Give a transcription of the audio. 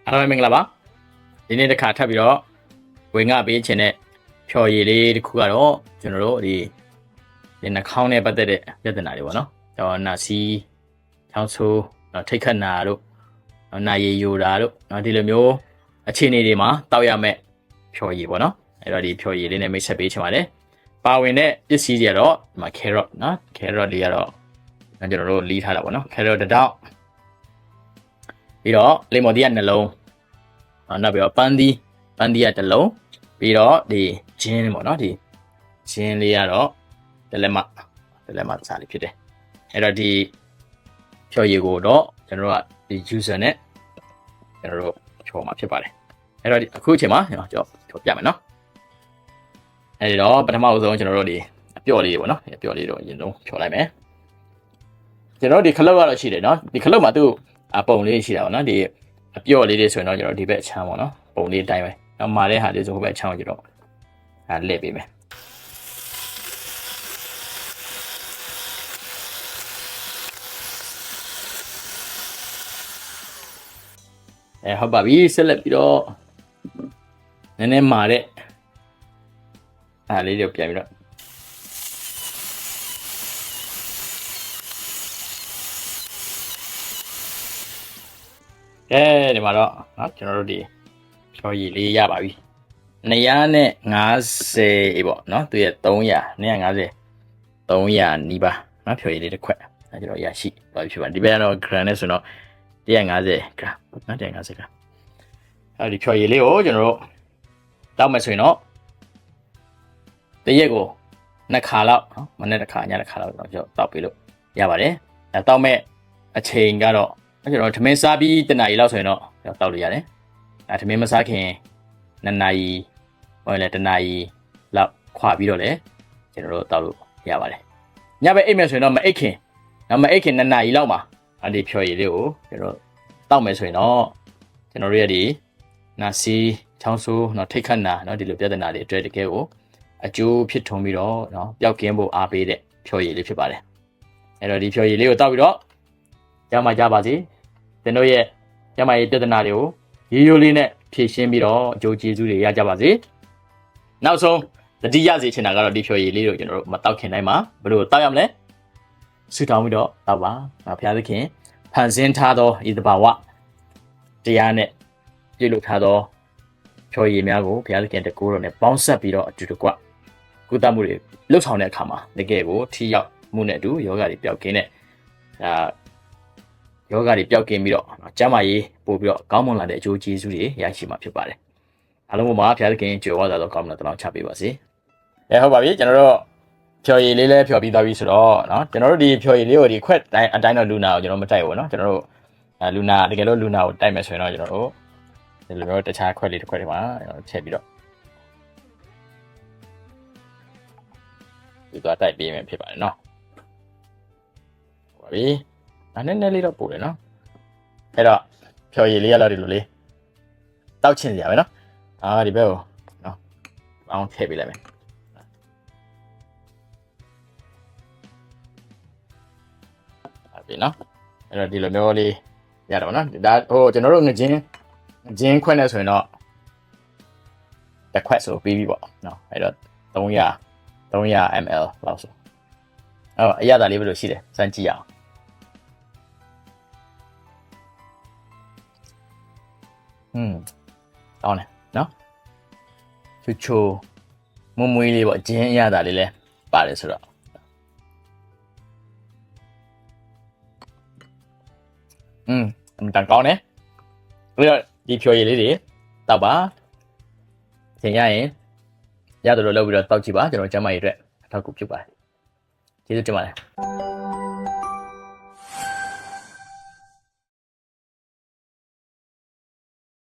အားလုံးမင်္ဂလာပါဒီနေ့တစ်ခါထပ်ပြီးတော့ဝင်ငါပေးခြင်းနဲ့ဖြော်ရည်လေးတစ်ခုကတော့ကျွန်တော်တို့ဒီနှာခေါင်းနဲ့ပတ်သက်တဲ့ပြဿနာတွေပေါ့နော်တော့နာစီချောင်းဆိုးတော့ထိတ်ခတ်နာတို့နာရည်ယိုတာတို့ဒီလိုမျိုးအခြေအနေတွေမှာတောက်ရမဲ့ဖြော်ရည်ပေါ့နော်အဲ့တော့ဒီဖြော်ရည်လေးနဲ့မိတ်ဆက်ပေးချင်ပါတယ်ပါဝင်တဲ့ပစ္စည်းတွေကတော့ဒီမှာ carrot နော် carrot တွေကတော့ကျွန်တော်တို့လီးထားတာပေါ့နော် carrot တစ်တောက်ပြီးတော့လေမော်တီကနှလုံးနောက်ပြီးတော့ပန်းသီးကတစ်လုံးပြီးတော့ဒီဂျင်းပေါ့နော်ဒီဂျင်းလေးကတော့တလက်မစားလေးဖြစ်တယ်အဲ့တော့ဒီဖြော်ရည်ကိုတော့ကျွန်တော်တို့ကဒီ user နဲ့ကျွန်တော်တို့ဖြော်မှာဖြစ်ပါတယ်အဲ့တော့အခုအချိန်မှာကျွန်တော်ဖြော်ပြမယ်နော်အဲ့ဒီတော့ပထမအဆုံးကျွန်တော်တို့ဒီအပျော့လေးပေါ့နော်အပျော့လေးတော့အရင်ဆုံးဖြော်လိုက်မယ်ကျွန်တော်ဒီခလုတ်ကတော့ရှိတယ်နော်ဒီခလုတ်မှာသူ့ပုံလေးရှိတာပေါ့နော်ဒီအပျော့လေးတွေဆိုရင်တော့ကျွန်တော်ဒီဘက်အချမ်းပေါ့နော်ပုံလေးအတိုင်းပဲနောက်မှာတဲ့ဟာလေးဆိုဟိုဘက်အချမ်းကိုကျွန်တော်လှည့်ပေးမယ်ဟုတ်ပါပြီဆက်လက်ပြီးတော့နည်းနည်းမာတဲ့လေးတွေပြန်ပြီးတော့ဒီမှာတော့ကျွန်တော်တို့ဒီဖြော်ရည်လေးရပါပြီ250ပေါ့နော်သူရဲ့300 250နီးပါးနော်ဖြော်ရည်လေးတစ်ခွက်ကျွန်တော်ရရှိပါပြီဖြစ်ပါတယ်ဒီဘက်ကတော့ gram နဲ့ဆိုတော့150 gram နော်150 gram ဒီဖြော်ရည်လေးကိုကျွန်တော်တို့တောက်မယ်ဆိုရင်တော့တရက်ကို2ခါလောက်နော်မနေ့တစ်ခါညတစ်ခါလောက်တော့ကျွန်တော်တောက်ပေးလို့ရပါတယ်တောက်မဲ့အချိန်ကတော့ကျွန်တော်ထမင်းစားပြီးတနာရီလောက်ဆိုရင်တော့တောက်လို့ရတယ်ထမင်းမစားခင်2နာရီဟိုလည်း1နာရီလောက်ခွာပြီးတော့လည်းကျွန်တော်တို့တောက်လို့ရပါတယ်ညဘက်အိပ်မယ်ဆိုရင်တော့မအိပ်ခင်2နာရီလောက်မှာဒီဖြော်ရည်လေးကိုကျွန်တော်တောက်မယ်ဆိုရင်တော့ကျွန်တော်တို့ရဲ့ဒီနာစီချောင်းဆိုးထိတ်ခတ်နာဒီလိုပြဿနာတွေအတွက်တကယ်ကိုအကျိုးဖြစ်ထွန်းပြီးတော့ပျောက်ကင်းဖို့အားပေးတဲ့ဖြော်ရည်လေးဖြစ်ပါတယ်အဲ့တော့ဒီဖြော်ရည်လေးကိုတောက်ပြီးတော့ကြပါစေသင်တို့ရဲ့ကျမရဲ့ပြဿနာတွေကိုရိုးလေးနဲ့ဖြေရှင်းပြီးတော့အကျိုးကျေးဇူးတွေရကြပါစေနောက်ဆုံးသတိရစေချင်တာကတော့ဒီဖြော်ရည်လေးကိုကျွန်တော်တို့မတောက်ခင်တိုင်းမှာဘယ်လိုတောက်ရမလဲဆူတောင်းပြီးတော့တောက်ပါဘုရားသခင်ဖန်ဆင်းထားသောဤတဘာဝတရားနဲ့ပြုလုပ်ထားသောဖြော်ရည်များကိုဘုရားသခင်တကူတော်နဲ့ပေါင်းဆက်ပြီးတော့အတူတကွကုသမှုတွေလှုပ်ဆောင်တဲ့အခါမှာတကယ်ကိုထိရောက်မှုနဲ့အတူယောဂတွေပျောက်ကင်းတဲ့ယောဂတွေပျောက်ကင်းပြီးတော့ကျန်းမာရေးပို့ပြီးတော့ကောင်းမွန်လာတဲ့အကျိုးကျေးဇူးတွေရရှိမှာဖြစ်ပါတယ်အားလုံးပါဘုရားသခင်ကြွယ်ဝစွာသောကောင်းမွန်တဲ့တောင်းချပေးပါစေဟုတ်ပါပြီကျွန်တော်တို့ဖြော်ရည်လေးလည်းဖြော်ပြီးသွားပြီဆိုတော့ကျွန်တော်တို့ဒီဖြော်ရည်လေးကိုဒီခွက်တိုင်းအတိုင်းတော့လူနာကိုကျွန်တော်မတိုက်ဘူးကျွန်တော်တို့လူနာတကယ်လို့လူနာကိုတိုက်မယ်ဆိုရင်တော့ကျွန်တော်တို့ဒီလိုမျိုးတခြားခွက်လေးတစ်ခွက်တွေမှာထည့်ပြီးတော့ဒီတော့တိုက်ပေးမယ်ဖြစ်ပါတယ်ဟုတ်ပါပြီနည်းနည်းလေးတော့ပို့တယ်အဲ့တော့ဖြော်ရည်လေးရတော့ဒီလိုလေးတောက်ချင်စရာပဲဒီဘက်ကိုအောင်ထည့်ပေးလိုက်မယ်ဟုတ်ပြီအဲ့တော့ဒီလိုမျိုးလေးရတော့ဒါကျွန်တော်တို့ငကျင်းခွက်နဲ့ဆိုရင်တော့တစ်ခွက်ဆိုပြီးပြီပေါ့အဲ့တော့300 ml လောက်ဆိုအရသာလေးဘယ်လိုရှိတယ်စမ်းကြည့်ရအောင်ကောင်းတယ်ချိုမွမွေးလေးပေါ့ဂျင်းအရသာလေးလဲပါတယ်ဆိုတော့တန်ကောင်းတယ်ပြီးတော့ဒီဖြော်ရည်လေးတွေတောက်ပါသင်ရရင်ရသလိုလုပ်ပြီးတော့တောက်ကြည့်ပါကျွန်တော်ကျန်းမာရေးအတွက်အထောက်အကူဖြစ်ပါတယ်ကျေးဇူးတင်ပါတယ်